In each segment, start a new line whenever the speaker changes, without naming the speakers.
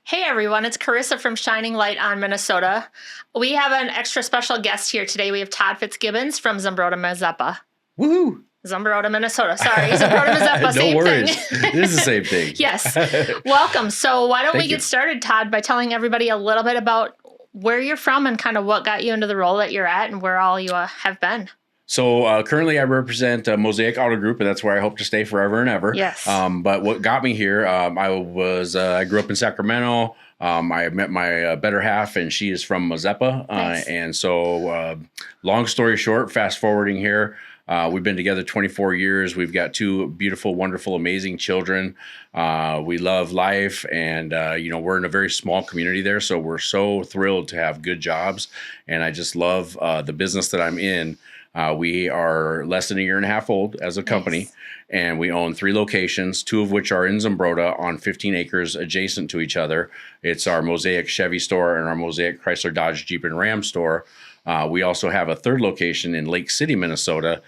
Hey everyone, it's Karissa from Shining Light on Minnesota. We have an extra special guest here today. We have Todd Fitz from Zumbrota, Mazeppa.
Woohoo!
Zumbrota, Minnesota. Sorry, Zumbrota, Mazeppa,
No
same
worries.
thing.
It is the same thing.
Yes. Welcome. So why don't
Thank
we
you.
get started, Todd, by telling everybody a little bit about where you're from and kind of what got you into the role that you're at and where all you have been.
So currently I represent Mosaic Auto Group, and that's where I hope to stay forever and ever.
Yes.
But what got me here, I grew up in Sacramento. I met my better half, and she is from Mazeppa.
Nice.
And so long story short, fast forwarding here, we've been together 24 years. We've got two beautiful, wonderful, amazing children. We love life, and we're in a very small community there, so we're so thrilled to have good jobs. And I just love the business that I'm in. We are less than a year and a half old as a company,
Nice.
and we own 3 locations, 2 of which are in Zumbrota on 15 acres adjacent to each other. It's our Mosaic Chevy store and our Mosaic Chrysler Dodge Jeep and Ram store. We also have a 3rd location in Lake City, Minnesota.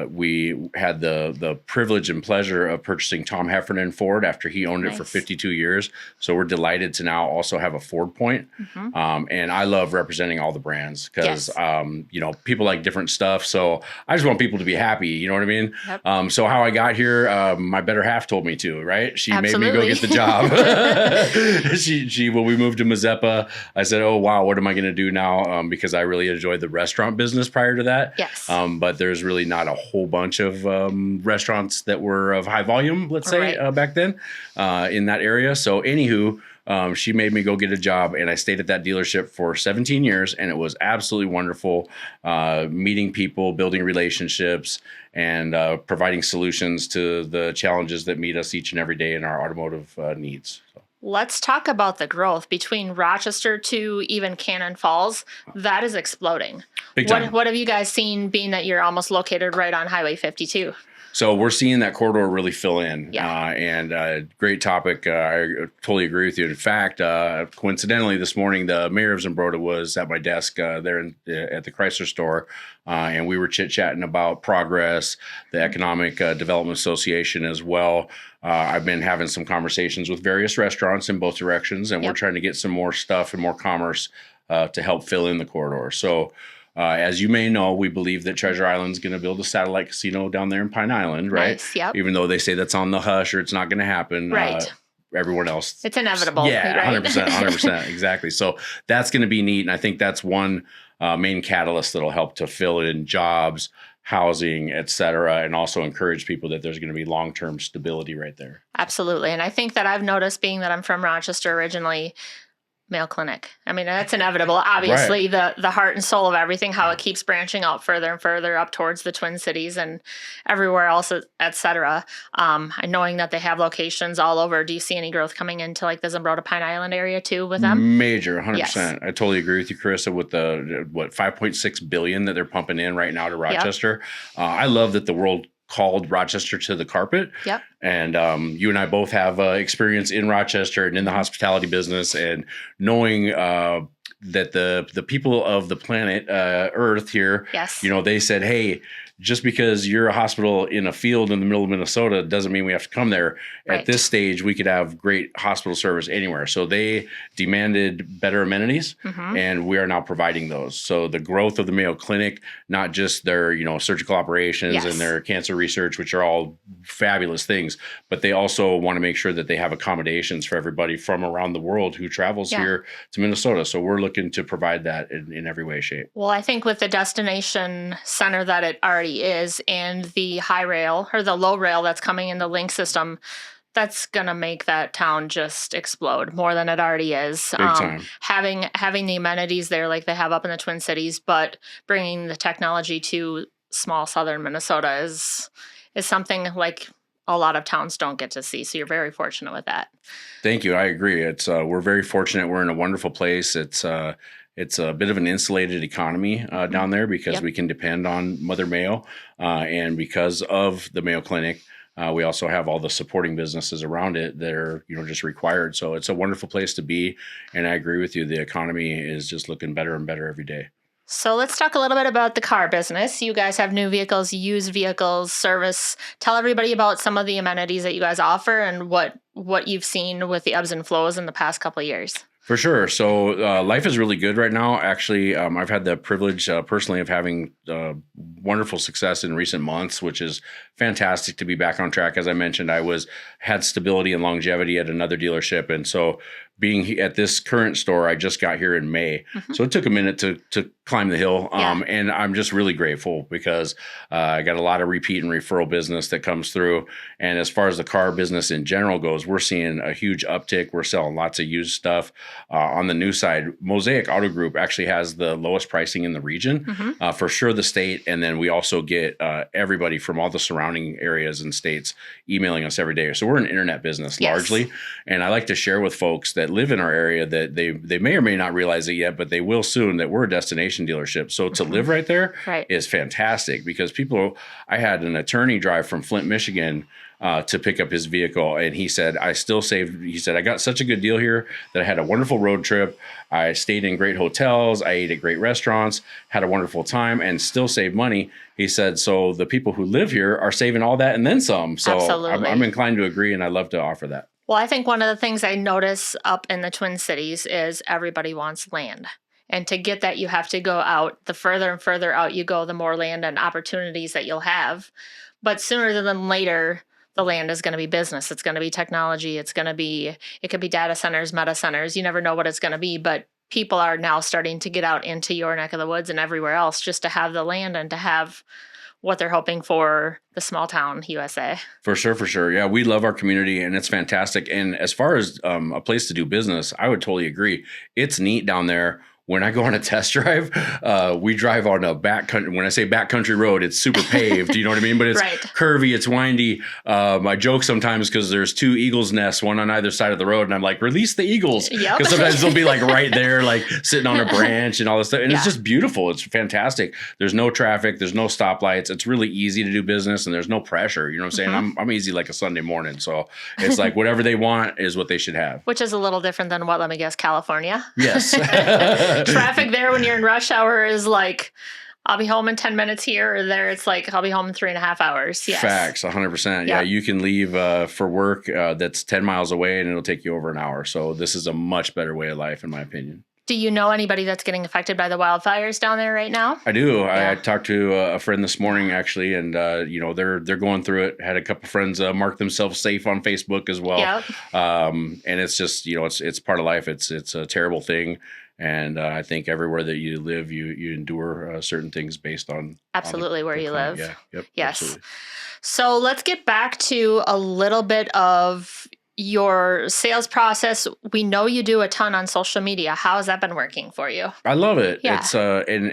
We had the privilege and pleasure of purchasing Tom Heffernan Ford after he owned it for
Nice.
52 years. So we're delighted to now also have a Ford point. And I love representing all the brands because,
Yes.
people like different stuff. So I just want people to be happy. You know what I mean?
Yep.
So how I got here, my better half told me to, right? She made me
Absolutely.
go get the job. When we moved to Mazeppa, I said, oh, wow, what am I going to do now? Because I really enjoyed the restaurant business prior to that.
Yes.
But there's really not a whole bunch of restaurants that were of high volume, let's say,
Right.
back then in that area. So anywho, she made me go get a job, and I stayed at that dealership for 17 years, and it was absolutely wonderful meeting people, building relationships, and providing solutions to the challenges that meet us each and every day in our automotive needs. So.
Let's talk about the growth between Rochester to even Cannon Falls. That is exploding.
Big time.
What have you guys seen, being that you're almost located right on Highway 52?
So we're seeing that corridor really fill in,
Yeah.
and great topic. I totally agree with you. In fact, coincidentally, this morning the mayor of Zumbrota was at my desk there at the Chrysler store, and we were chit-chatting about progress, the Economic Development Association as well. I've been having some conversations with various restaurants in both directions, and we're
Yep.
trying to get some more stuff and more commerce to help fill in the corridor. So. As you may know, we believe that Treasure Island's going to build a satellite casino down there in Pine Island, right?
Nice, yep.
Even though they say that's on the hush or it's not going to happen.
Right.
Everyone else.
It's inevitable.
Yeah,
right?
100%, 100%, exactly. So that's going to be neat. And I think that's one main catalyst that'll help to fill in jobs, housing, et cetera, and also encourage people that there's going to be long-term stability right there.
Absolutely. And I think that I've noticed, being that I'm from Rochester originally, Mayo Clinic. I mean, that's inevitable. Obviously, the heart and soul of everything, how it keeps branching out further and further up towards the Twin Cities and everywhere else, et cetera. And knowing that they have locations all over, do you see any growth coming into like the Zumbrota Pine Island area too with them?
Major, 100%.
Yes.
I totally agree with you, Karissa, with the 5.6 billion that they're pumping in right now to Rochester. I love that the world called Rochester to the carpet.
Yep.
And you and I both have experience in Rochester and in the hospitality business, and knowing that the people of the planet Earth here,
Yes.
they said, hey, just because you're a hospital in a field in the middle of Minnesota doesn't mean we have to come there.
Right.
At this stage, we could have great hospital service anywhere. So they demanded better amenities, and we are now providing those. So the growth of the Mayo Clinic, not just their surgical operations
Yes.
and their cancer research, which are all fabulous things, but they also want to make sure that they have accommodations for everybody from around the world who travels here to Minnesota. So we're looking to provide that in every way, shape.
Well, I think with the destination center that it already is, and the high rail or the low rail that's coming in the link system, that's going to make that town just explode more than it already is.
Big time.
Having the amenities there like they have up in the Twin Cities, but bringing the technology to small southern Minnesota is something like a lot of towns don't get to see. So you're very fortunate with that.
Thank you. I agree. It's we're very fortunate. We're in a wonderful place. It's a bit of an insulated economy down there because we can depend on Mother Mayo, and because of the Mayo Clinic, we also have all the supporting businesses around it that are just required. So it's a wonderful place to be, and I agree with you. The economy is just looking better and better every day.
So let's talk a little bit about the car business. You guys have new vehicles, used vehicles, service. Tell everybody about some of the amenities that you guys offer and what what you've seen with the ebbs and flows in the past couple of years?
For sure. So life is really good right now. Actually, I've had the privilege personally of having wonderful success in recent months, which is fantastic to be back on track. As I mentioned, had stability and longevity at another dealership. And so being at this current store, I just got here in May. So it took a minute to climb the hill. And I'm just really grateful because I got a lot of repeat and referral business that comes through. And as far as the car business in general goes, we're seeing a huge uptick. We're selling lots of used stuff. On the new side, Mosaic Auto Group actually has the lowest pricing in the region, for sure the state. And then we also get everybody from all the surrounding areas and states emailing us every day. So we're an internet business largely. And I like to share with folks that live in our area that they may or may not realize it yet, but they will soon, that we're a destination dealership. So to live right there is fantastic because I had an attorney drive from Flint, Michigan, to pick up his vehicle. And he said, I got such a good deal here that I had a wonderful road trip. I stayed in great hotels. I ate at great restaurants, had a wonderful time, and still saved money. He said, so the people who live here are saving all that and then some. So I'm inclined to agree, and I love to offer that.
Well, I think one of the things I notice up in the Twin Cities is everybody wants land. And to get that, you have to go out. The further and further out you go, the more land and opportunities that you'll have. But sooner than later, the land is going to be business. It's going to be technology. It could be data centers, meta centers. You never know what it's going to be, but people are now starting to get out into your neck of the woods and everywhere else just to have the land and to have what they're hoping for the small town USA. For
sure. Yeah, we love our community and it's fantastic. And as far as a place to do business, I would totally agree. It's neat down there. When I go on a test drive, we drive on a backcountry. When I say backcountry road, it's super paved. You know what I mean? But it's curvy, it's windy. I joke sometimes because there's two eagles' nests, one on either side of the road, and I'm like, release the eagles, because sometimes they'll be like right there, like sitting on a branch and all this stuff. And it's just beautiful. It's fantastic. There's no traffic. There's no stoplights. It's really easy to do business, and there's no pressure. You know what I'm saying? I'm easy like a Sunday morning, so it's like whatever they want is what they should have.
Which is a little different than what? Let me guess, California.
Yes.
Traffic there when you're in rush hour is like, I'll be home in 10 minutes here, or there it's like, I'll be home in 3.5 hours. Yes.
Facts, 100%. Yeah, you can leave for work that's 10 miles away and it'll take you over an hour. So this is a much better way of life, in my opinion.
Do you know anybody that's getting affected by the wildfires down there right now?
I do. Yeah. I talked to a friend this morning, actually, and they're going through it. Had a couple friends mark themselves safe on Facebook as well. Yep. And it's just, it's part of life. It's a terrible thing. And I think everywhere that you live, you endure certain things based on
where you live.
Yeah. Yep.
Yes.
Absolutely.
So let's get back to a little bit of your sales process. We know you do a ton on social media. How has that been working for you?
I love it. Yeah. It's and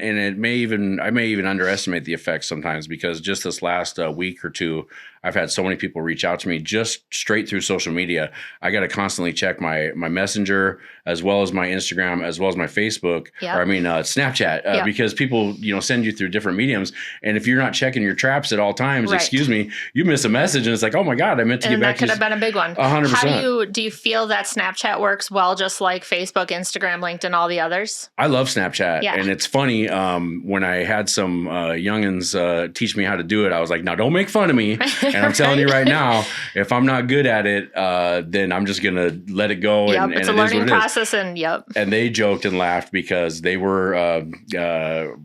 I may even underestimate the effects sometimes, because just this last week or two, I've had so many people reach out to me just straight through social media. I got to constantly check my Messenger, as well as my Instagram, as well as my Facebook, Snapchat, because people, send you through different mediums. And if you're not checking your traps at all times, you miss a message and it's like, oh my God, I meant to get back to you.
And that could have been a big one.
100%.
Do you feel that Snapchat works well, just like Facebook, Instagram, LinkedIn, all the others?
I love Snapchat. Yeah. And it's funny, when I had some youngins teach me how to do it, I was like, now don't make fun of me. And I'm telling you right now, if I'm not good at it, then I'm just going to let it go.
Yep, it's a learning process. And
they joked and laughed because they were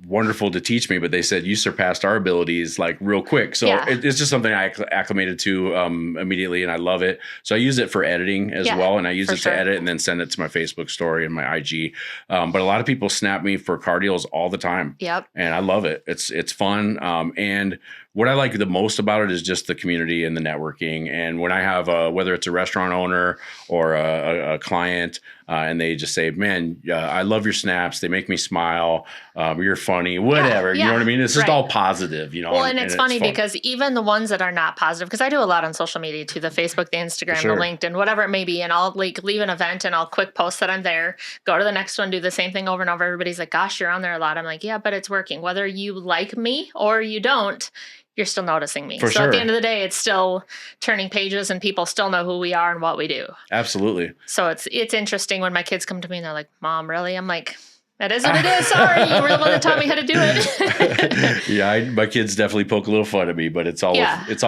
wonderful to teach me, but they said, you surpassed our abilities like real quick. So it's just something I acclimated to immediately, and I love it. So I use it for editing as well. And I use it to edit and then send it to my Facebook story and my IG. But a lot of people snap me for car deals all the time. Yep. And I love it. It's fun. And what I like the most about it is just the community and the networking. And when I have whether it's a restaurant owner or a client, and they just say, man, I love your snaps. They make me smile. You're funny, whatever. You know what I mean? It's just all positive,
Well, and it's funny because even the ones that are not positive, because I do a lot on social media too, the Facebook, the Instagram, the LinkedIn, whatever it may be. And I'll leave an event and I'll quick post that I'm there, go to the next one, do the same thing over and over. Everybody's like, gosh, you're on there a lot. I'm like, yeah, but it's working. Whether you like me or you don't, you're still noticing me. At the end of the day, it's still turning pages and people still know who we are and what we do.
Absolutely.
So it's interesting when my kids come to me and they're like, Mom, really? I'm like, That is what it is. Sorry, you were the one that taught me how to do it.
Yeah, my kids definitely poke a little fun at me, but it's all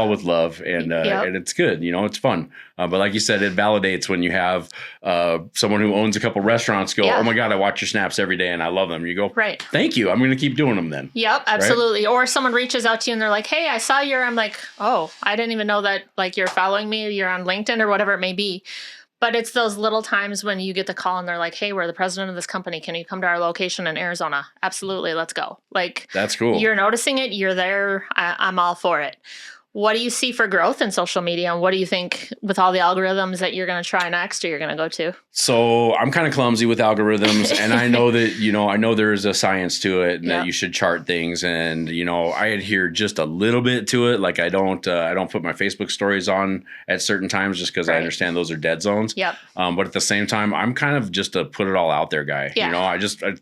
with love, and it's good. It's fun. But like you said, it validates when you have someone who owns a couple restaurants go, "Oh my God, I watch your snaps every day and I love them." You go,
"Right,
thank you. I'm going to keep doing them then."
Yep, absolutely. Right? Or someone reaches out to you and they're like, "Hey, I saw your." I'm like, "Oh, I didn't even know that. Like, you're following me. Or you're on LinkedIn or whatever it may be." But it's those little times when you get the call and they're like, "Hey, we're the president of this company. Can you come to our location in Arizona?" Absolutely. Let's go. Like,
that's cool.
You're noticing it. You're there. I'm all for it. What do you see for growth in social media? And what do you think with all the algorithms that you're going to try next or you're going to go to?
So I'm kind of clumsy with algorithms, and I know that, I know there is a science to it and that you should chart things. And, I adhere just a little bit to it. Like I don't put my Facebook stories on at certain times just because I understand those are dead zones.
Yep.
But at the same time, I'm kind of just a put it all out there guy. Yeah. I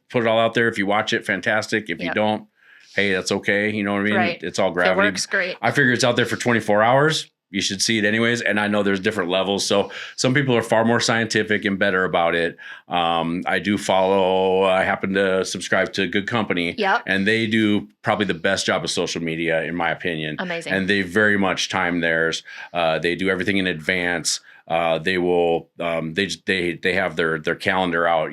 put it all out there. If you watch it, fantastic. If you don't, hey, that's okay. You know what I mean?
Right.
It's all gravity.
It works great.
I figure it's out there for 24 hours. You should see it anyways. And I know there's different levels. So some people are far more scientific and better about it. I do follow, I happen to subscribe to Good Company.
Yep.
And they do probably the best job of social media, in my opinion.
Amazing.
And they very much time theirs. They do everything in advance. They will, they have their calendar out,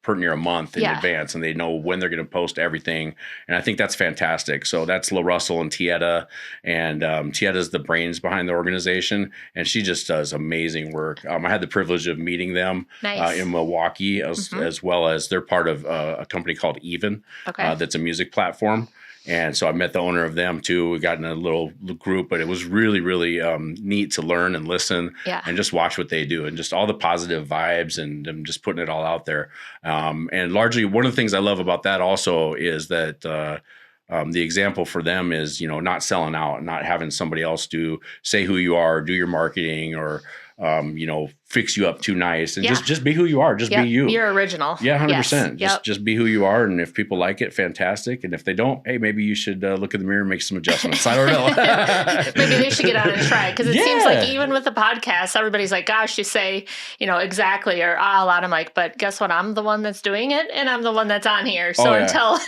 pretty near a month in advance, and they know when they're going to post everything. And I think that's fantastic. So that's La Russell and Tieta, and Tieta's the brains behind the organization, and she just does amazing work. I had the privilege of meeting them in Milwaukee, as well as they're part of a company called Even, that's a music platform. And so I met the owner of them too. We got in a little group, but it was really, really neat to learn and listen and just watch what they do and just all the positive vibes and them just putting it all out there. And largely one of the things I love about that also is that the example for them is, not selling out, not having somebody else say who you are, do your marketing or, fix you up too nice and just be who you are. Just be you.
You're original.
Yeah, 100%. Just be who you are. And if people like it, fantastic. And if they don't, hey, maybe you should look in the mirror and make some adjustments. I don't know.
Maybe they should get on and try. Because it seems like even with the podcast, everybody's like, gosh, you say, exactly or a lot. I'm like, but guess what? I'm the one that's doing it and I'm the one that's on here. So until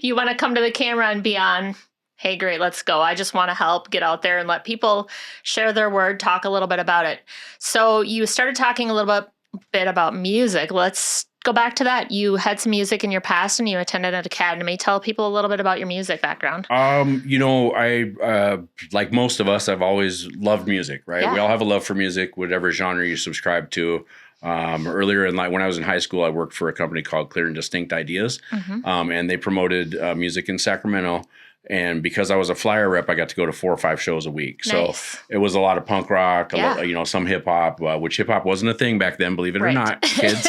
you want to come to the camera and be on, hey, great, let's go. I just want to help get out there and let people share their word, talk a little bit about it. So you started talking a little bit about music. Let's go back to that. You had some music in your past and you attended an academy. Tell people a little bit about your music background.
I like most of us, I've always loved music, right? Yeah. We all have a love for music, whatever genre you subscribe to. Earlier in life, when I was in high school, I worked for a company called Clear and Distinct Ideas, and they promoted music in Sacramento. And because I was a flyer rep, I got to go to 4 or 5 shows a week. Nice. So it was a lot of punk rock, some hip hop, which hip hop wasn't a thing back then, believe it or not, kids.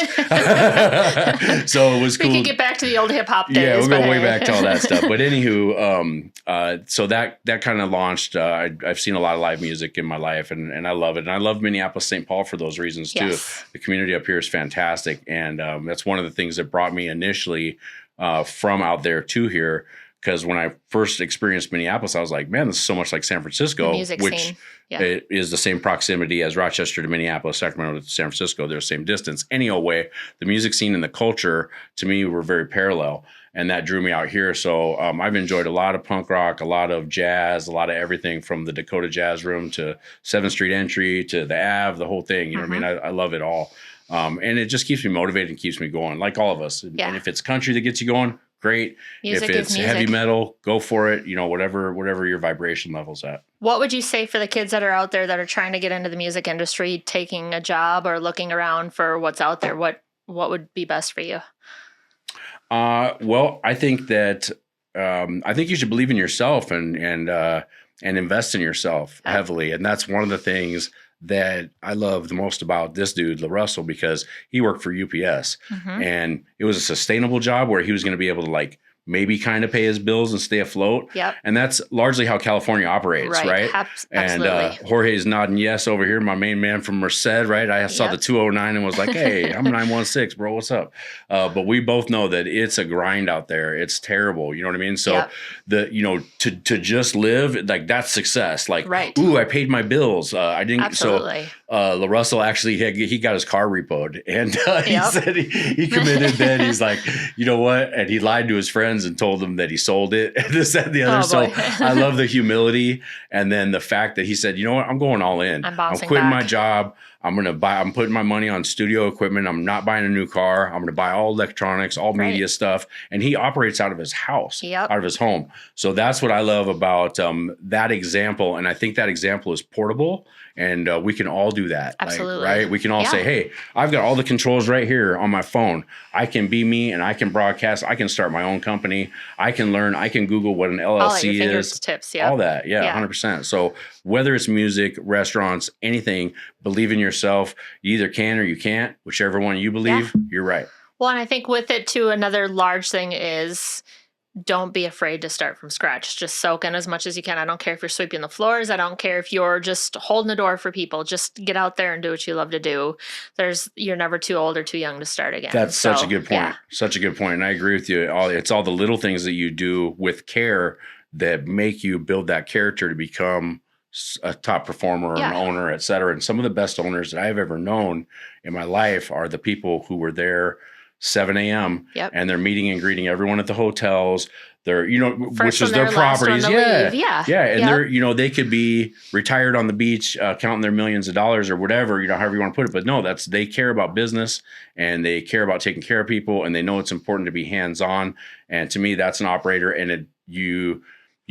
So it was cool.
We could get back to the old hip hop days.
Yeah, we'll go way back to all that stuff. But anywho, so that kind of launched. I've seen a lot of live music in my life, and I love it. And I love Minneapolis, St. Paul for those reasons too. Yes. The community up here is fantastic, and that's one of the things that brought me initially from out there to here. Because when I first experienced Minneapolis, I was like, man, this is so much like San Francisco, which it is the same proximity as Rochester to Minneapolis, Sacramento to San Francisco. They're the same distance. Any old way, the music scene and the culture, to me, were very parallel. And that drew me out here. So I've enjoyed a lot of punk rock, a lot of jazz, a lot of everything from the Dakota Jazz Room to 7th Street Entry to the Ave, the whole thing. You know what I mean? I love it all. And it just keeps me motivated and keeps me going, like all of us. Yeah. And if it's country that gets you going, great. Music if it's heavy metal, go for it. Whatever your vibration level's at.
What would you say for the kids that are out there that are trying to get into the music industry, taking a job or looking around for what's out there? What would be best for you?
Well, I think that you should believe in yourself and invest in yourself heavily. And that's one of the things that I love the most about this dude, La Russell, because he worked for UPS and it was a sustainable job where he was going to be able to maybe kind of pay his bills and stay afloat. Yep. And that's largely how California operates, right?
Absolutely.
And Jorge's nodding yes over here, my main man from Merced, right? I saw the 209 and was like, hey, I'm 916, bro, what's up? But we both know that it's a grind out there. It's terrible. You know what I mean? So to just live, like that's success. Like, ooh, I paid my bills. I didn't.
Absolutely.
So La Russell actually he got his car repoed, and he
Yep.
said he committed. Then he's like, you know what? And he lied to his friends and told them that he sold it, and this, that, and the other.
Oh,
So
boy.
I love the humility, and then the fact that he said, you know what? I'm going all in.
I'm
I'm
bouncing
quitting my
back.
job. I'm putting my money on studio equipment. I'm not buying a new car. I'm going to buy all electronics, all
Right.
media stuff. And he operates out of his house,
Yep.
out of his home. So that's what I love about that example. And I think that example is portable, and we can all do that.
Absolutely.
Right? We can all
Yeah.
say, hey, I've got all the controls right here on my phone. I can be me, and I can broadcast. I can start my own company. I can learn. I can Google what an
All at
LLC
your
is.
fingertips. Yeah.
All that. Yeah,
Yeah.
100%. So whether it's music, restaurants, anything, believe in yourself. You either can or you can't. Whichever one you believe, you're right.
Well, and I think with it too, another large thing is don't be afraid to start from scratch. Just soak in as much as you can. I don't care if you're sweeping the floors. I don't care if you're just holding the door for people. Just get out there and do what you love to do. You're never too old or too young to start again.
That's such a good point.
Yeah.
Such a good point. And I agree with you. It's all the little things that you do with care that make you build that character to become a top performer or an owner, et cetera. And some of the best owners that I've ever known in my life are the people who were there 7 a.m.
Yep.
and they're meeting and greeting everyone at the hotels. They're,
First
which is
one
their
there, last one
properties.
to
Yeah.
leave. Yeah.
Yeah. And
Yep.
they're, they could be retired on the beach, counting their millions of dollars or whatever, however you want to put it. But no, they care about business, and they care about taking care of people, and they know it's important to be hands-on. And to me, that's an operator. And you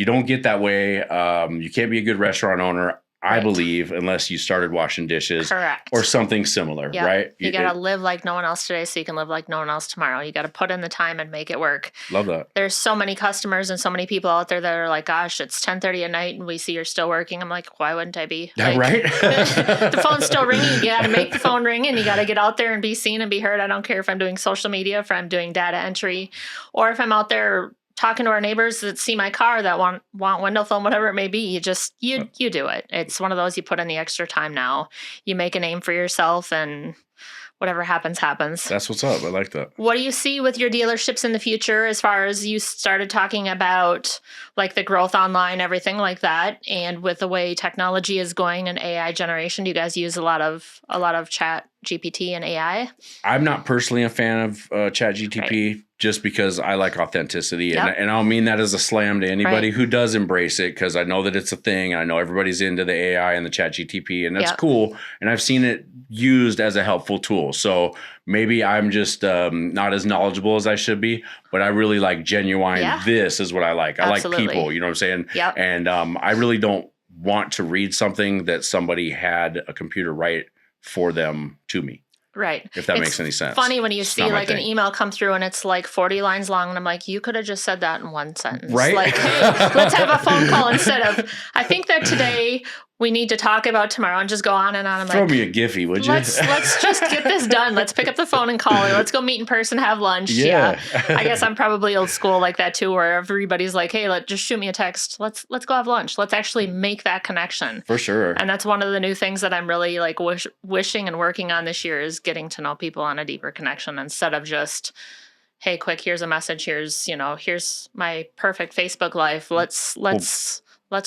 don't get that way. You can't be a good restaurant owner, I believe, unless you started washing dishes.
Correct.
Or something similar,
Yep.
right?
You got to live like no one else today so you can live like no one else tomorrow. You got to put in the time and make it work.
Love that.
There's so many customers and so many people out there that are like, gosh, it's 10:30 at night and we see you're still working. I'm like, why wouldn't I be?
Yeah, right?
The phone's still ringing. You got to make the phone ring, and you got to get out there and be seen and be heard. I don't care if I'm doing social media, if I'm doing data entry, or if I'm out there talking to our neighbors that see my car that want window film, whatever it may be. You do it. It's one of those, you put in the extra time now. You make a name for yourself, and whatever happens, happens.
That's what's up. I like that.
What do you see with your dealerships in the future, as far as you started talking about like the growth online, everything like that, and with the way technology is going and AI generation? Do you guys use a lot of chat GPT and AI?
I'm not personally a fan of chat GTP just because I like authenticity.
Yep.
And I don't mean that as a slam to anybody who does embrace it, because I know that it's a thing. And I know everybody's into the AI and the chat GTP, and that's cool. And I've seen it used as a helpful tool. So maybe I'm just not as knowledgeable as I should be, but I really like genuine. This is what I like. I like people, you know what I'm saying?
Yep.
And I really don't want to read something that somebody had a computer write for them to me.
Right.
If that makes any sense.
Funny when you see like an email come through and it's like 40 lines long, and I'm like, you could have just said that in one sentence.
Right.
Like, hey, let's have a phone call instead of, I think that today we need to talk about tomorrow, and just go on and on. I'm
Throw
like,
me a Giphy, would you?
Let's just get this done. Let's pick up the phone and call her. Let's go meet in person, have lunch.
Yeah.
I guess I'm probably old school like that too, where everybody's like, hey, just shoot me a text. Let's go have lunch. Let's actually make that connection.
For sure.
And that's one of the new things that I'm really like wishing and working on this year, is getting to know people on a deeper connection, instead of just, hey, quick, here's a message. Here's my perfect Facebook life. Let's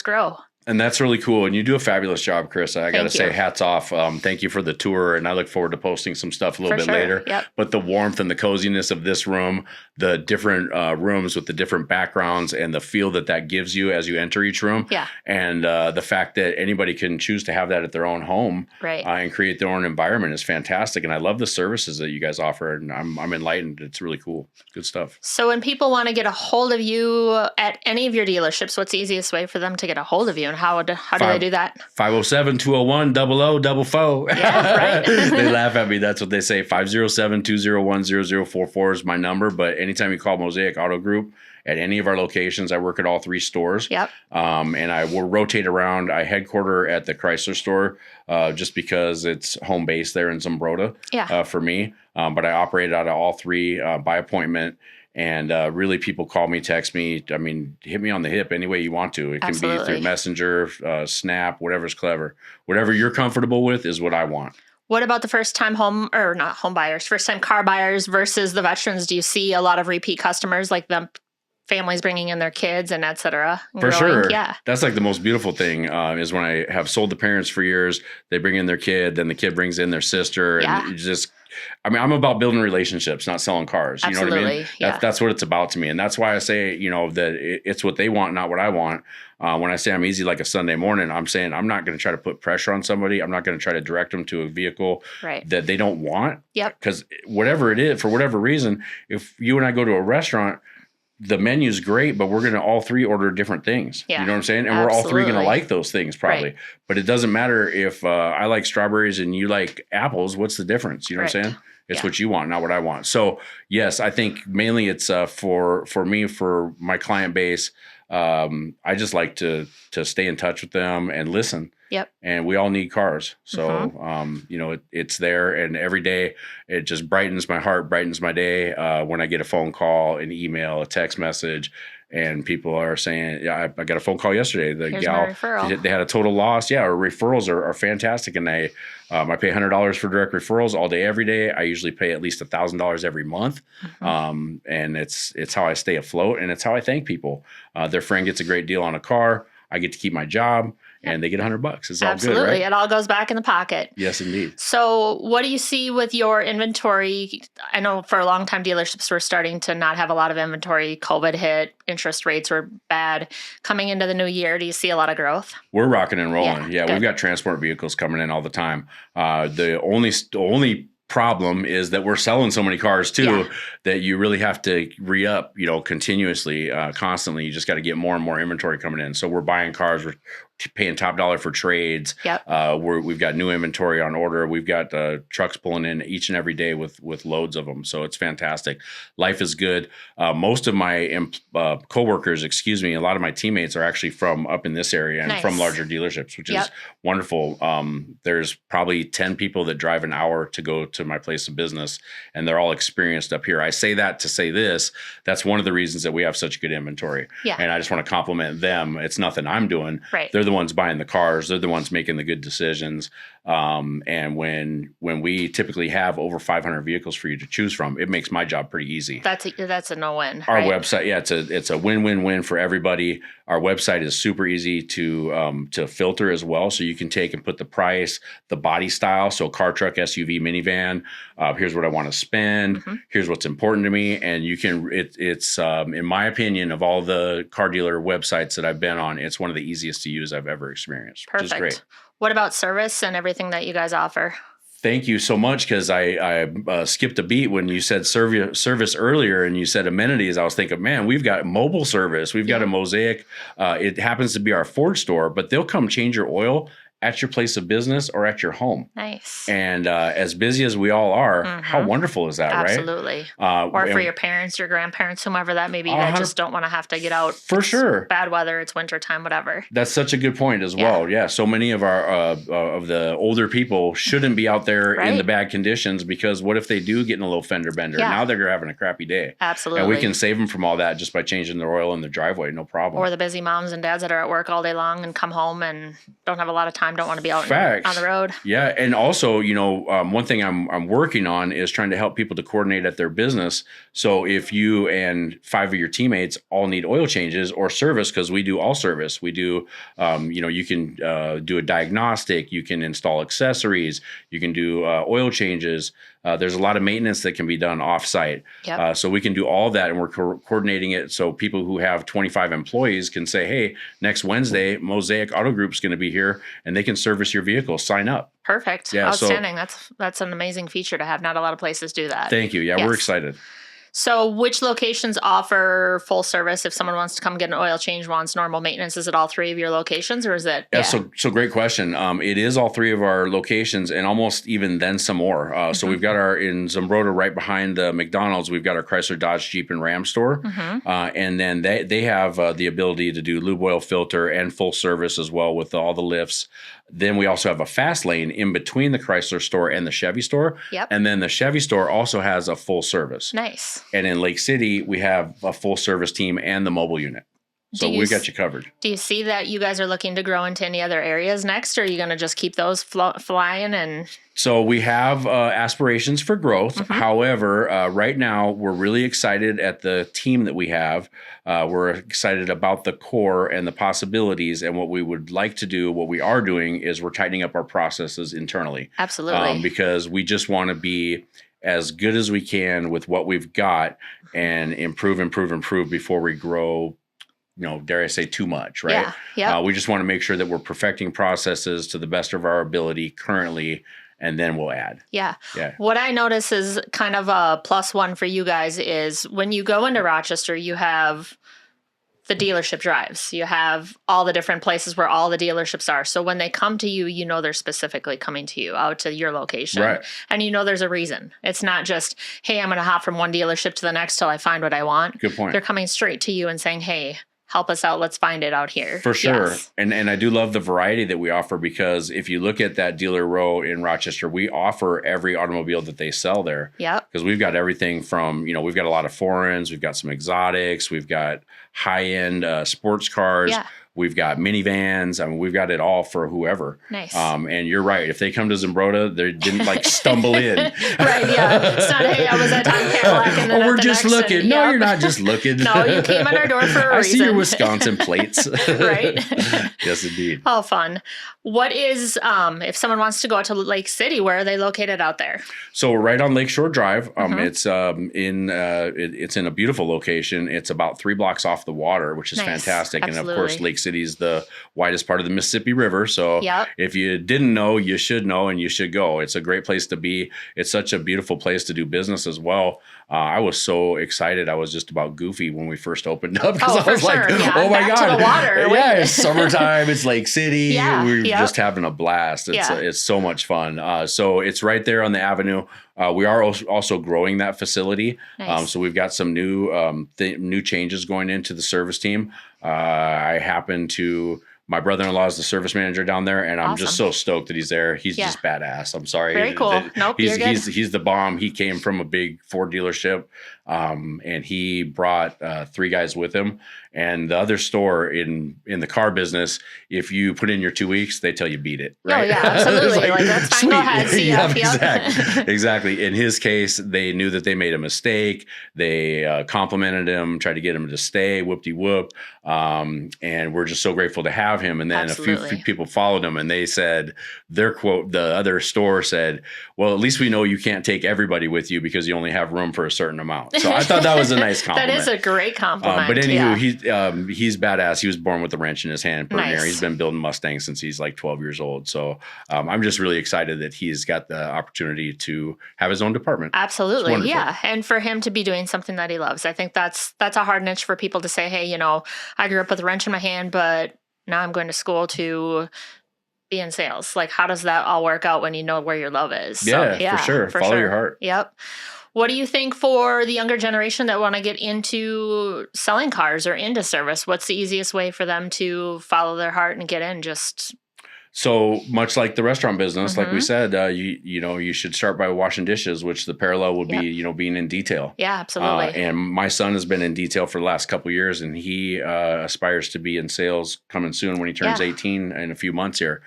grow.
And that's really cool. And you do a fabulous job, Karissa. I got to say, hats off. Thank you for the tour. And I look forward to posting some stuff a little bit later.
Yep.
But the warmth and the coziness of this room, the different rooms with the different backgrounds, and the feel that gives you as you enter each room.
Yeah.
And the fact that anybody can choose to have that at their own home, and create their own environment is fantastic. And I love the services that you guys offer. And I'm enlightened. It's really cool. Good stuff.
So when people want to get a hold of you at any of your dealerships, what's the easiest way for them to get a hold of you? And how do they do that?
507-201-0044.
Yeah, right.
They laugh at me. That's what they say. 507-201-0044 is my number. But anytime you call Mosaic Auto Group at any of our locations, I work at all 3 stores.
Yep.
And I will rotate around. I headquarter at the Chrysler store just because it's home base there in Zumbrota for me. But I operate out of all 3 by appointment. And really, people call me, text me. I mean, hit me on the hip any way you want to. It can be through Messenger, Snap, whatever's clever. Whatever you're comfortable with is what I want.
What about the first-time first-time car buyers versus the veterans? Do you see a lot of repeat customers, like them families bringing in their kids and et cetera.
For sure.
Yeah.
That's like the most beautiful thing is when I have sold the parents for years, they bring in their kid, then the kid brings in their sister. And it just, I mean, I'm about building relationships, not selling cars. You know what I mean? That's what it's about to me. And that's why I say, that it's what they want, not what I want. When I say I'm easy like a Sunday morning, I'm saying I'm not going to try to put pressure on somebody. I'm not going to try to direct them to a vehicle that they don't want.
Yep.
Because whatever it is, for whatever reason, if you and I go to a restaurant, the menu's great, but we're going to all three order different things. Yeah, you know what I'm saying? And we're all three going to like those things probably. Right. But it doesn't matter if I like strawberries and you like apples. What's the difference? You know what I'm saying? It's what you want, not what I want. So yes, I think mainly it's for me, for my client base. I just like to stay in touch with them and listen.
Yep.
And we all need cars. So, it's there, and every day it just brightens my heart, brightens my day. When I get a phone call, an email, a text message, and people are saying, yeah, I got a phone call yesterday. The gal, they had a total loss. Yeah. Or referrals are fantastic. And I pay $100 for direct referrals all day, every day. I usually pay at least $1,000 every month. And it's how I stay afloat, and it's how I thank people. Their friend gets a great deal on a car. I get to keep my job. And they get $100. It's all good, right?
It all goes back in the pocket.
Yes, indeed.
So what do you see with your inventory? I know for a long time dealerships were starting to not have a lot of inventory. COVID hit, interest rates were bad. Coming into the new year, do you see a lot of growth?
We're rocking and rolling. Yeah, we've got transport vehicles coming in all the time. The only problem is that we're selling so many cars too that you really have to re-up, continuously, constantly. You just got to get more and more inventory coming in. So we're buying cars, we're paying top dollar for trades. We've got new inventory on order. We've got trucks pulling in each and every day with loads of them. So it's fantastic. Life is good. Most of my coworkers, a lot of my teammates are actually from up in this area and from larger dealerships, which is wonderful. There's probably 10 people that drive an hour to go to my place of business, and they're all experienced up here. I say that to say this. That's one of the reasons that we have such good inventory. And I just want to compliment them. It's nothing I'm doing. They're the ones buying the cars. They're the ones making the good decisions. And when we typically have over 500 vehicles for you to choose from, it makes my job pretty easy.
That's a no-win.
Our website, it's a win-win-win for everybody. Our website is super easy to filter as well. So you can take and put the price, the body style. So car, truck, SUV, minivan. Here's what I want to spend. Here's what's important to me. And you can, it's in my opinion, of all the car dealer websites that I've been on, it's one of the easiest to use I've ever experienced.
Perfect.
Which is great.
What about service and everything that you guys offer?
Thank you so much, because I skipped a beat when you said service earlier and you said amenities. I was thinking, man, we've got mobile service. We've got a Mosaic. It happens to be our Ford store, but they'll come change your oil at your place of business or at your home.
Nice.
And as busy as we all are, how wonderful is that,
Absolutely.
right?
Or for your parents, your grandparents, whomever that may be, that just don't want to have to get out.
For sure.
Bad weather, it's wintertime, whatever.
That's such a good point as well. Yeah. So many of our of the older people shouldn't be out there in the bad conditions, because what if they do get in a little fender bender? Now they're having a crappy day.
Absolutely.
And we can save them from all that just by changing their oil in the driveway. No problem.
Or the busy moms and dads that are at work all day long and come home and don't have a lot of time, don't want to be out on the road.
Yeah. And also, one thing I'm working on is trying to help people to coordinate at their business. So if you and 5 of your teammates all need oil changes or service, because we do all service, we do, you can do a diagnostic, you can install accessories, you can do oil changes. There's a lot of maintenance that can be done off-site. So we can do all that, and we're coordinating it so people who have 25 employees can say, hey, next Wednesday, Mosaic Auto Group is going to be here, and they can service your vehicle. Sign up.
Perfect. Yeah, outstanding. That's an amazing feature to have. Not a lot of places do that.
Thank you. Yeah, we're excited.
So which locations offer full service if someone wants to come get an oil change, wants normal maintenance? Is it all 3 of your locations, or is it?
Yeah, so great question. It is all 3 of our locations, and almost even then some more. So we've got in Zumbrota, right behind the McDonald's, we've got our Chrysler, Dodge, Jeep, and Ram store. And then they have the ability to do lube oil filter and full service as well with all the lifts. Then we also have a fast lane in between the Chrysler store and the Chevy store. And then the Chevy store also has a full service.
Nice.
And in Lake City, we have a full service team and the mobile unit. So we got you covered.
Do you see that you guys are looking to grow into any other areas next, or are you going to just keep those flying? And
so we have aspirations for growth.
Mm-hmm.
However, right now we're really excited at the team that we have. We're excited about the core and the possibilities, and what we would like to do, what we are doing is we're tightening up our processes internally.
Absolutely.
Because we just want to be as good as we can with what we've got and improve before we grow, dare I say, too much, right?
Yeah. Yep.
We just want to make sure that we're perfecting processes to the best of our ability currently, and then we'll add.
Yeah.
Yeah.
What I notice is kind of a +1 for you guys is when you go into Rochester, you have the dealership drives. You have all the different places where all the dealerships are. So when they come to you, they're specifically coming to you, out to your location.
Right.
And there's a reason. It's not just, hey, I'm going to hop from one dealership to the next till I find what I want.
Good point.
They're coming straight to you and saying, hey, help us out. Let's find it out here.
For sure.
Yes.
And I do love the variety that we offer, because if you look at that dealer row in Rochester, we offer every automobile that they sell there.
Yep.
Because we've got everything from, we've got a lot of foreigns, we've got some exotics, we've got high-end sports cars.
Yeah.
We've got minivans. I mean, we've got it all for whoever.
Nice.
And you're right. If they come to Zimbrota, they didn't stumble in.
Right. Yeah. It's not, hey, I was at Tom Cadillac and then
we're just looking.
And,
no, you're not just looking.
No, you came at our door for a reason.
I see your Wisconsin plates.
Right.
Yes, indeed.
Oh, fun. What is, if someone wants to go out to Lake City, where are they located out there?
So we're right on Lakeshore Drive.
Mm-hmm.
It's in a beautiful location. It's about 3 blocks off the water, which is
Nice.
fantastic.
Absolutely.
And of course, Lake City is the widest part of the Mississippi River. So
Yep.
if you didn't know, you should know, and you should go. It's a great place to be. It's such a beautiful place to do business as well. I was so excited. I was just about goofy when we first opened up, because I was like,
Yeah.
oh my
Back
God.
to the water.
Yeah, it's summertime. It's Lake City.
Yeah.
We're
Yep.
just having a blast. It's so much fun. So it's right there on the avenue. We are also growing that facility.
Nice.
So we've got some new changes going into the service team. My brother-in-law is the service manager down there, and I'm just so stoked that he's there. He's just badass. I'm sorry.
Very cool. Nope, you're good.
He's the bomb. He came from a big Ford dealership, and he brought 3 guys with him. And the other store in the car business, if you put in your 2 weeks, they tell you beat it. Right?
Oh, yeah, absolutely. Like, that's fine.
Sweet.
Go ahead. See ya.
Yep, exactly. In his case, they knew that they made a mistake. They complimented him, tried to get him to stay, whoop-de-whoop. And we're just so grateful to have him. And then a few people followed him, and they said, their quote, the other store said, well, at least we know you can't take everybody with you because you only have room for a certain amount. So I thought that was a nice compliment.
That is a great compliment.
But anywho, he's badass. He was born with a wrench in his hand.
Nice.
He's been building Mustangs since he's like 12 years old. So I'm just really excited that he's got the opportunity to have his own department.
Absolutely. Yeah. And for him to be doing something that he loves. I think that's a hard niche for people to say, hey, I grew up with a wrench in my hand, but now I'm going to school to be in sales. Like, how does that all work out when you know where your love is?
Yeah, for sure. Follow your heart.
Yep. What do you think for the younger generation that want to get into selling cars or into service? What's the easiest way for them to follow their heart and get in?
So much like the restaurant business, like we said, you should start by washing dishes, which the parallel would be, being in detail.
Yeah, absolutely.
And my son has been in detail for the last couple of years, and he aspires to be in sales coming soon when he turns 18 in a few months here.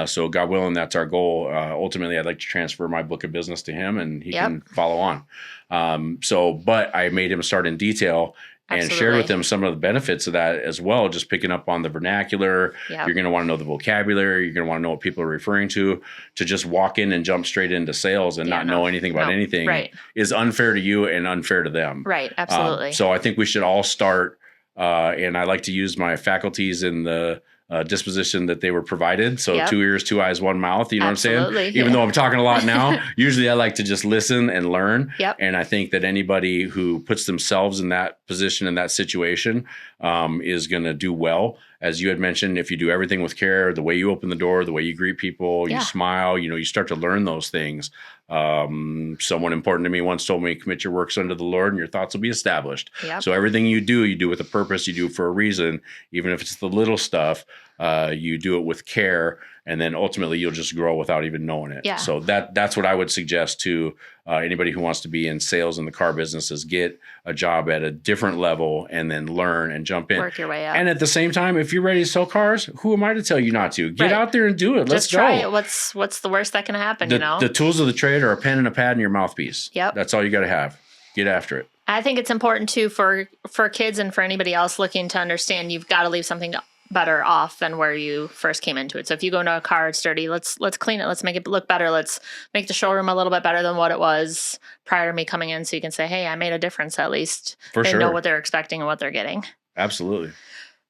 So God willing, that's our goal. Ultimately, I'd like to transfer my book of business to him, and he can follow on. But I made him start in detail. And shared with them some of the benefits of that as well, just picking up on the vernacular. Yep. You're going to want to know the vocabulary. You're going to want to know what people are referring to just walk in and jump straight into sales and not know anything about anything is unfair to you and unfair to them.
Right, absolutely.
So I think we should all start, and I like to use my faculties in the disposition that they were provided. So 2 ears, 2 eyes, 1 mouth. You know what I'm saying? Even though I'm talking a lot now, usually I like to just listen and learn.
Yep.
And I think that anybody who puts themselves in that position, in that situation, is going to do well. As you had mentioned, if you do everything with care, the way you open the door, the way you greet people, you smile, you start to learn those things. Someone important to me once told me, commit your works unto the Lord and your thoughts will be established.
Yep.
So everything you do with a purpose, you do for a reason, even if it's the little stuff. you do it with care, and then ultimately you'll just grow without even knowing it.
Yeah.
So that's what I would suggest to anybody who wants to be in sales in the car business is get a job at a different level and then learn and jump in.
Work your way up.
And at the same time, if you're ready to sell cars, who am I to tell you not to? Get out there and do it. Let's
just try
go.
it. What's the worst that can happen, you know?
The tools of the trade are a pen and a pad and your mouthpiece.
Yep.
That's all you got to have. Get after it.
I think it's important too for kids and for anybody else looking to understand you've got to leave something better off than where you first came into it. So if you go into a car, it's dirty, let's clean it. Let's make it look better. Let's make the showroom a little bit better than what it was prior to me coming in. So you can say, hey, I made a difference at least. They know what they're expecting and what they're getting.
Absolutely.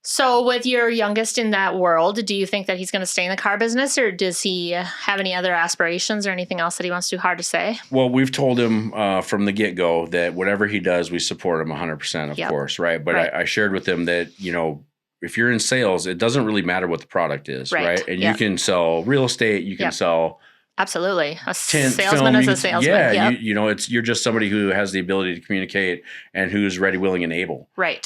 So with your youngest in that world, do you think that he's going to stay in the car business, or does he have any other aspirations or anything else that he wants to do? Hard to say.
Well, we've told him from the get-go that whatever he does, we support him 100%, of course, right? But I shared with him that, you know, if you're in sales, it doesn't really matter what the product is, right? And you can sell real estate, you can sell...
Absolutely. A salesman is a salesman.
Yeah, you know, you're just somebody who has the ability to communicate and who's ready, willing, and able.
Right.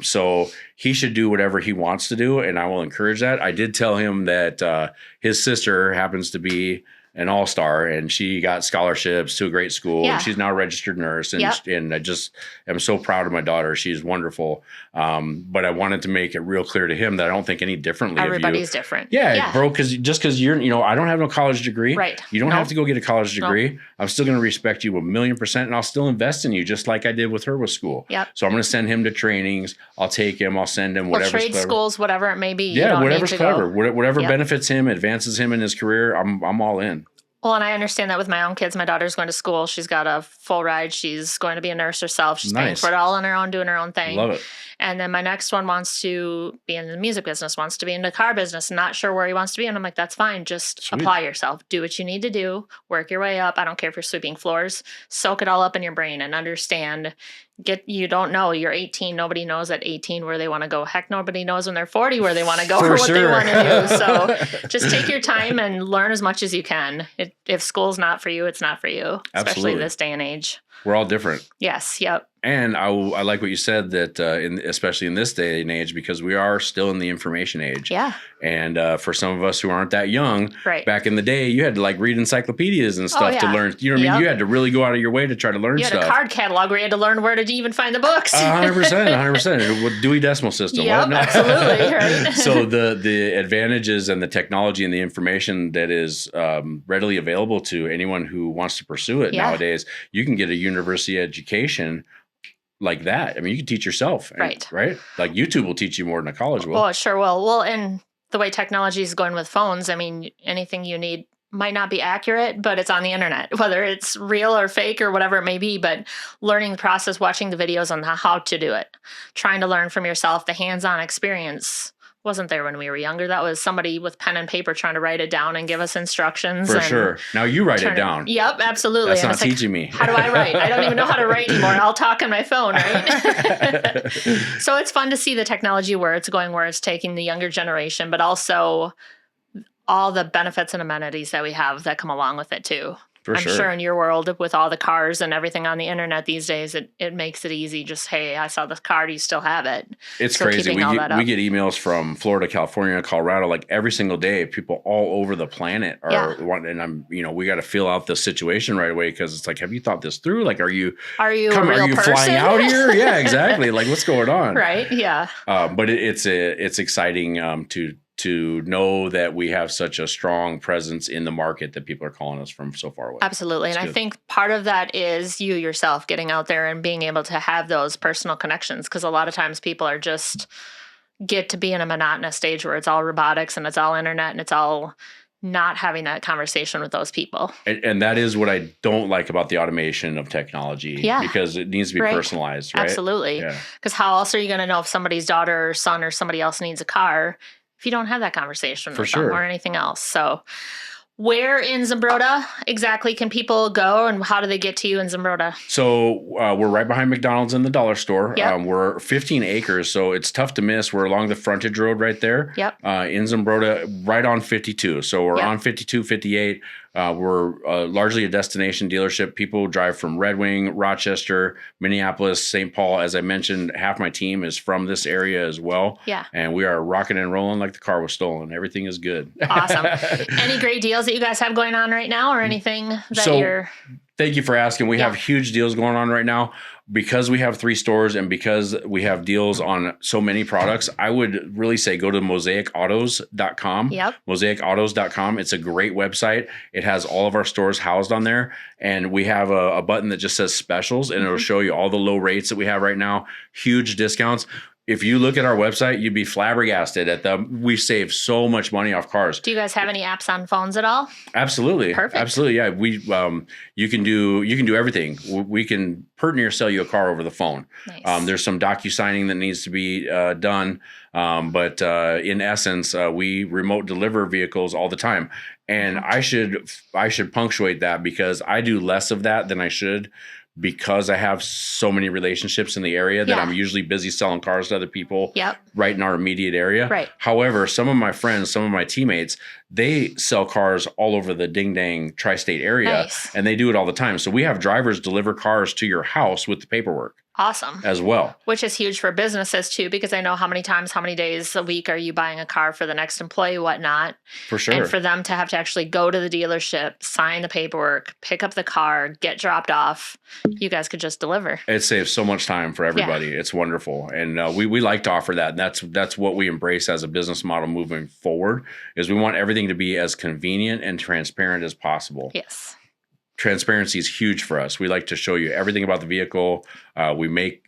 So he should do whatever he wants to do, and I will encourage that. I did tell him that his sister happens to be an all-star, and she got scholarships to a great school, and she's now a registered nurse, and I just am so proud of my daughter. She's wonderful. But I wanted to make it real clear to him that I don't think any differently
Everybody's
of you.
different.
Yeah, bro, because you're, you know, I don't have no college degree.
Right.
You don't have to go get a college degree. I'm still going to respect you 1,000,000%, and I'll still invest in you just like I did with her with school.
Yep.
So I'm going to send him to trainings. I'll take him. I'll send him whatever's
trade
clever.
schools, whatever it may be.
Yeah, whatever's clever. Whatever benefits him, advances him in his career, I'm all in.
Well, and I understand that with my own kids. My daughter's going to school. She's got a full ride. She's going to be a nurse herself. She's paying for it all on her own, doing her own thing.
Love it.
And then my next one wants to be in the music business, wants to be in the car business, not sure where he wants to be. And I'm like, that's fine. Just apply yourself. Do what you need to do. Work your way up. I don't care if you're sweeping floors. Soak it all up in your brain and understand. You don't know. You're 18. Nobody knows at 18 where they want to go. Heck, nobody knows when they're 40 where they want to go or what they want to do. So just take your time and learn as much as you can. If school's not for you, it's not for you, especially this day and age.
We're all different.
Yes. Yep.
And I like what you said that especially in this day and age, because we are still in the information age.
Yeah.
And for some of us who aren't that young,
back
in the day, you had to like read encyclopedias and stuff to learn. You know what I mean? You had to really go out of your way to try to learn stuff.
You had a card catalog where you had to learn where to even find the books.
100%. Dewey Decimal System.
Yep, absolutely. Right.
So the advantages and the technology and the information that is readily available to anyone who wants to pursue it nowadays, you can get a university education like that. I mean, you can teach yourself, right? Like YouTube will teach you more than a college will.
Oh, it sure will. Well, and the way technology is going with phones, I mean, anything you need might not be accurate, but it's on the internet, whether it's real or fake or whatever it may be. But learning the process, watching the videos on how to do it, trying to learn from yourself, the hands-on experience wasn't there when we were younger. That was somebody with pen and paper trying to write it down and give us instructions.
For sure. Now you write it down.
Yep, absolutely.
That's not teaching me.
How do I write? I don't even know how to write anymore. I'll talk on my phone, right? So it's fun to see the technology where it's going, where it's taking the younger generation, but also all the benefits and amenities that we have that come along with it too. I'm sure in your world with all the cars and everything on the internet these days, it makes it easy. Just, hey, I saw this car. Do you still have it?
It's crazy. We get emails from Florida, California, Colorado, like every single day. People all over the planet are wanting, and we got to fill out the situation right away because it's like, have you thought this through? Like, are you
a real person?
Flying out here? Yeah, exactly. Like, what's going on?
Right. Yeah.
But it's exciting to know that we have such a strong presence in the market that people are calling us from so far away.
Absolutely. And I think part of that is you yourself getting out there and being able to have those personal connections, because a lot of times people are just get to be in a monotonous stage where it's all robotics and it's all internet and it's all not having that conversation with those people.
And that is what I don't like about the automation of technology, because it needs to be personalized, right?
Absolutely. Because how else are you going to know if somebody's daughter or son or somebody else needs a car if you don't have that conversation with them or anything else? So where in Zumbrota exactly can people go, and how do they get to you in Zumbrota?
So we're right behind McDonald's and the dollar store.
Yep.
We're 15 acres, so it's tough to miss. We're along the frontage road right there.
Yep.
In Zumbrota, right on 52. So we're on 52, 58. We're largely a destination dealership. People drive from Red Wing, Rochester, Minneapolis, St. Paul. As I mentioned, half my team is from this area as well.
Yeah.
And we are rocking and rolling like the car was stolen. Everything is good.
Awesome. Any great deals that you guys have going on right now, or anything that you're...
Thank you for asking. We have huge deals going on right now. Because we have 3 stores and because we have deals on so many products, I would really say go to mosaicautos.com.
Yep.
Mosaicautos.com. It's a great website. It has all of our stores housed on there. And we have a button that just says specials, and it'll show you all the low rates that we have right now. Huge discounts. If you look at our website, you'd be flabbergasted at we save so much money off cars.
Do you guys have any apps on phones at all?
Absolutely.
Perfect.
Absolutely. Yeah. You can do everything. We can pretty near sell you a car over the phone.
Nice.
There's some docu-signing that needs to be done. But in essence, we remote deliver vehicles all the time. And I should punctuate that because I do less of that than I should, because I have so many relationships in the area that I'm usually busy selling cars to other people right in our immediate area.
Right.
However, some of my friends, some of my teammates, they sell cars all over the ding-dang tri-state area, and they do it all the time. So we have drivers deliver cars to your house with the paperwork.
Awesome.
As well.
Which is huge for businesses too, because I know how many days a week are you buying a car for the next employee, whatnot.
For sure.
And for them to have to actually go to the dealership, sign the paperwork, pick up the car, get dropped off, you guys could just deliver.
It saves so much time for everybody. Yeah. It's wonderful. And we like to offer that. And that's what we embrace as a business model moving forward, is we want everything to be as convenient and transparent as possible.
Yes.
Transparency is huge for us. We like to show you everything about the vehicle. We make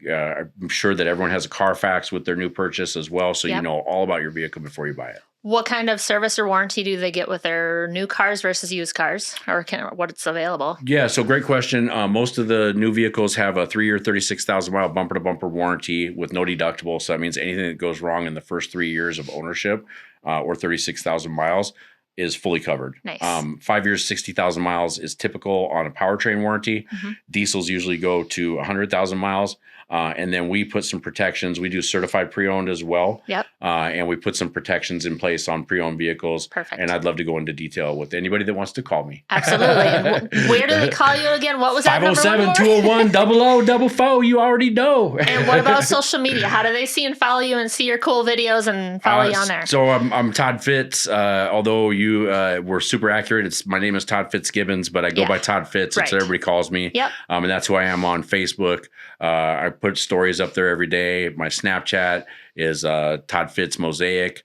sure that everyone has a Carfax with their new purchase as well, so you know all about your vehicle before you buy it.
What kind of service or warranty do they get with their new cars versus used cars, or what's available? Yeah,
so great question. Most of the new vehicles have a 3-year, 36,000-mile bumper-to-bumper warranty with no deductible. So that means anything that goes wrong in the first 3 years of ownership or 36,000 miles is fully covered.
Nice.
5 years, 60,000 miles is typical on a powertrain warranty. Diesels usually go to 100,000 miles. And then we put some protections. We do certified pre-owned as well.
Yep.
And we put some protections in place on pre-owned vehicles.
Perfect.
And I'd love to go into detail with anybody that wants to call me.
Absolutely. And where do they call you again? What was that number?
507-201-0000. You already know.
And what about social media? How do they see and follow you and see your cool videos and follow you on there?
So I'm Todd Fitz. Although you were super accurate, my name is Todd Fitzgibbons, but I go by Todd Fitz. That's what everybody calls me.
Yep.
And that's who I am on Facebook. I put stories up there every day. My Snapchat is Todd Fitz Mosaic.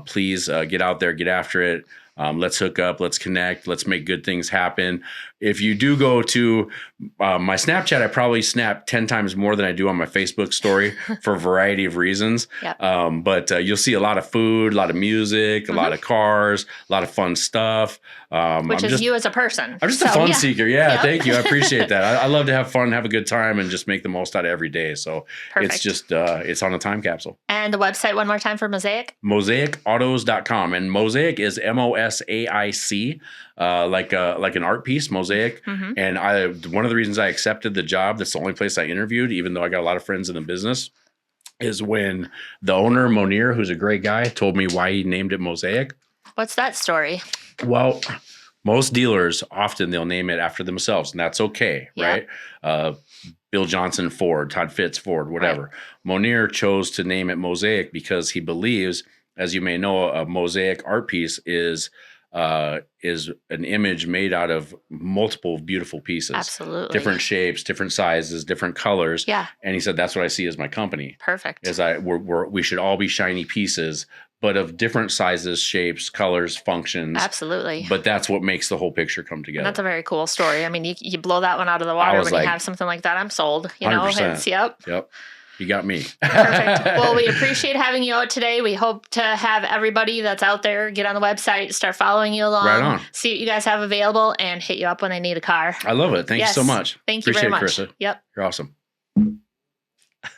Please get out there, get after it. Let's hook up. Let's connect. Let's make good things happen. If you do go to my Snapchat, I probably snap 10 times more than I do on my Facebook story for a variety of reasons.
Yep.
But you'll see a lot of food, a lot of music, a lot of cars, a lot of fun stuff.
Which is you as a person.
I'm just a fun seeker. Yeah, thank you. I appreciate that. I love to have fun, have a good time, and just make the most out of every day. So it's just, it's on a time capsule.
And the website one more time for Mosaic?
Mosaicautos.com. And Mosaic is MOSAIC, like an art piece, Mosaic. And one of the reasons I accepted the job, that's the only place I interviewed, even though I got a lot of friends in the business, is when the owner, Monir, who's a great guy, told me why he named it Mosaic.
What's that story?
Well, most dealers, often they'll name it after themselves, and that's okay, right? Bill Johnson Ford, Todd Fitz Ford, whatever. Right. Monir chose to name it Mosaic because he believes, as you may know, a mosaic art piece is an image made out of multiple beautiful pieces.
Absolutely.
Different shapes, different sizes, different colors.
Yeah.
And he said, that's what I see as my company.
Perfect.
We should all be shiny pieces, but of different sizes, shapes, colors, functions.
Absolutely.
But that's what makes the whole picture come together.
And that's a very cool story. I mean, you blow that one out of the water when you have something like that. I'm sold. You know,
100%.
Yep.
You got me.
Perfect. Well, we appreciate having you out today. We hope to have everybody that's out there get on the website, start following you along,
right on.
See what you guys have available, and hit you up when they need a car.
I love it. Thank you so much.
Thank you very much.
Appreciate it, Karissa.
Yep.
You're awesome.